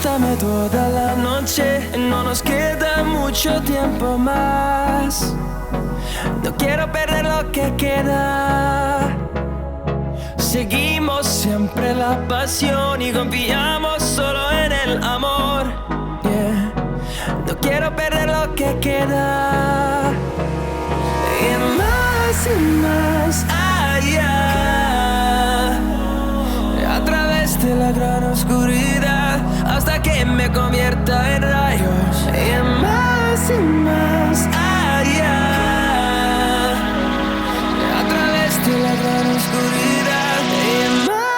bésame toda la noche. No nos queda mucho tiempo más. No quiero perder lo que queda. Seguimos siempre la pasión y confiamos solo en el amor. Yeah. No quiero perder lo que queda. Y más allá, a través de la gran oscuridad, hasta que me convierta en rayos. Y más allá, a través de la gran oscuridad. Y más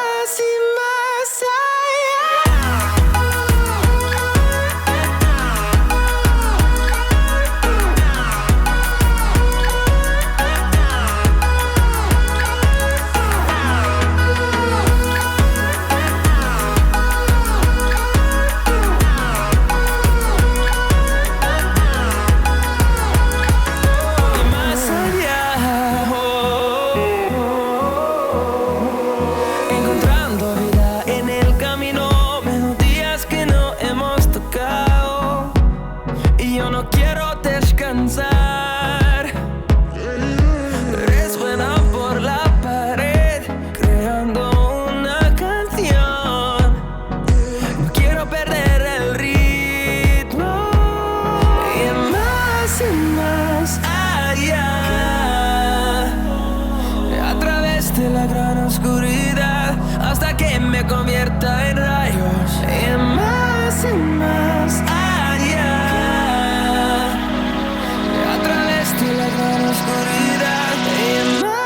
convierta en rayos. Y más allá, a través de la gran oscuridad. Y más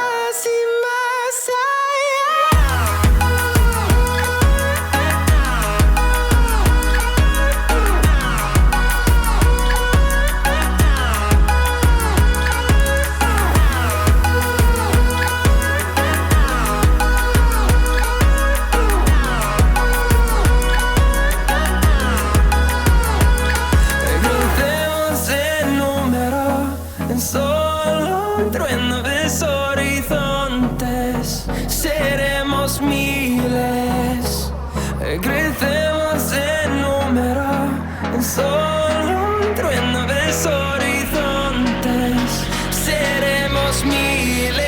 crecemos en número, en solo un trueno de horizontes. Seremos miles.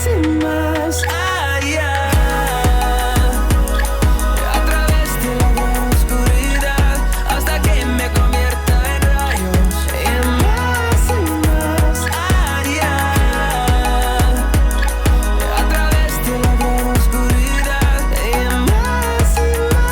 Y más allá, a través de la gran oscuridad, hasta que me convierta en rayos. Y más allá, a través de la gran oscuridad. Y más allá.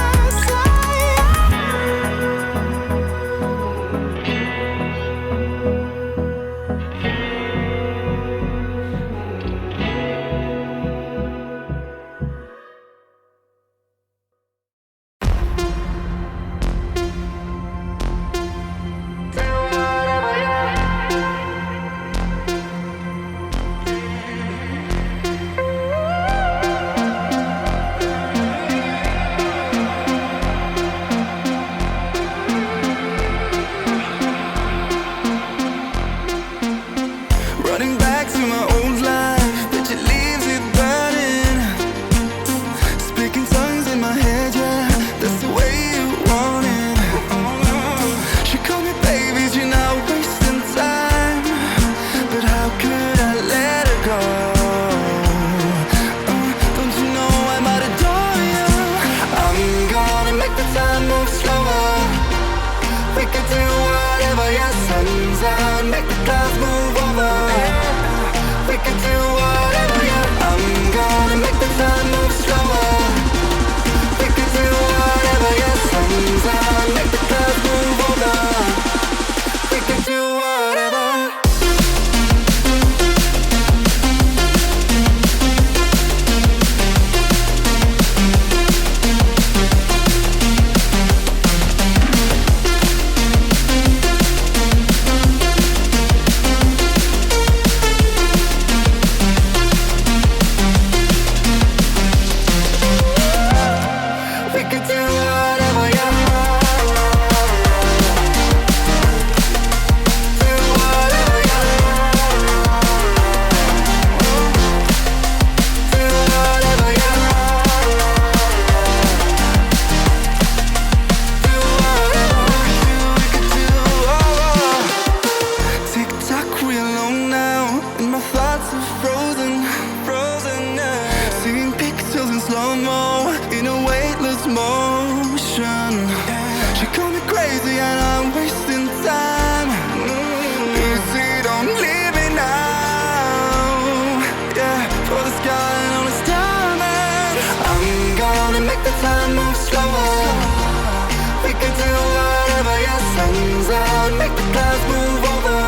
on, make the clouds move over.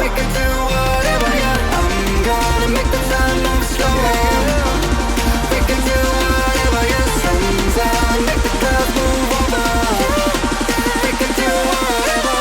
We can do whatever, yeah. I'm gonna make the time move slower. We can do whatever, yeah. Sun's out, make the clouds move over. We can do whatever.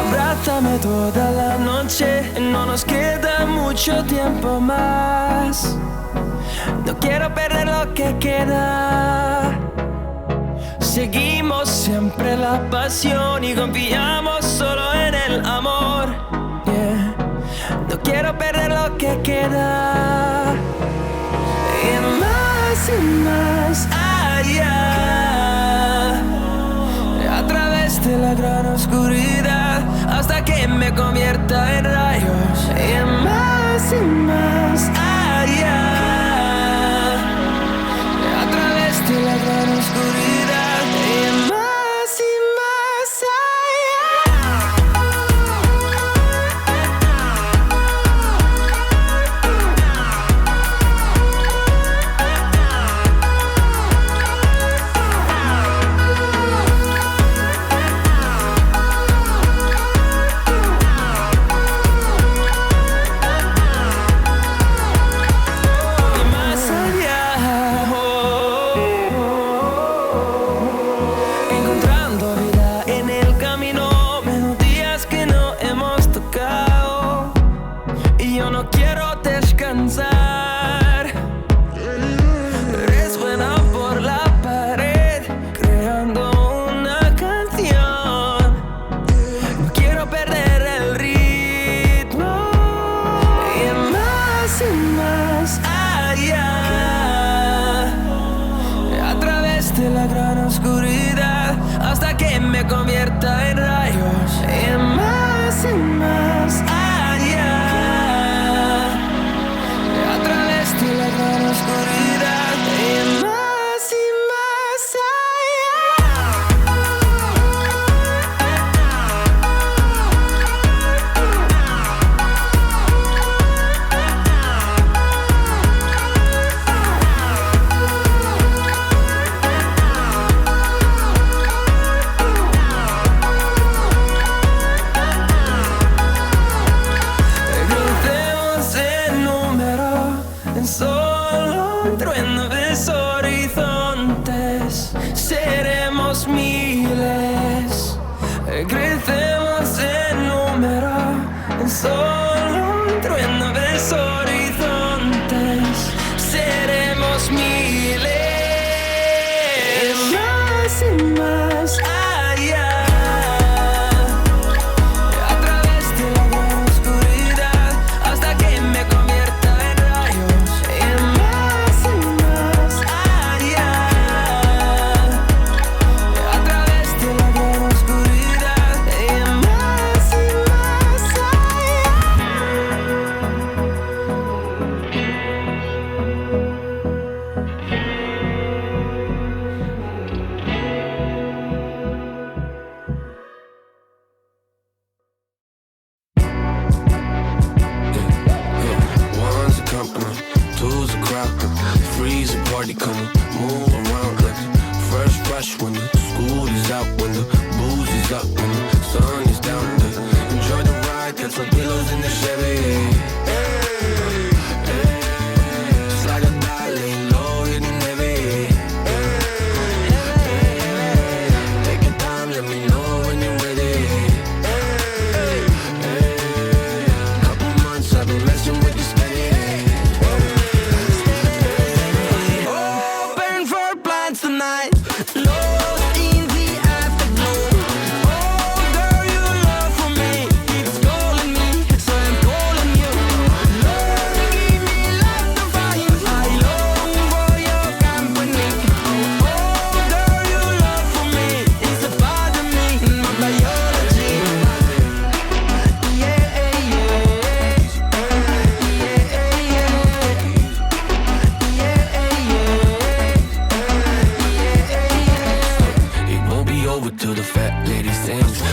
Abrázame toda la noche, no nos queda mucho tiempo más. No quiero perder lo que queda. Seguimos siempre la pasión y confiamos solo en el amor. Yeah. No quiero perder lo que queda. Y más allá. A través de la gran oscuridad, hasta que me convierta en rayos. Y más allá. A través de la gran oscuridad. Y más allá. Convierta en rayos y más allá. A través de la gran oscuridad y más things.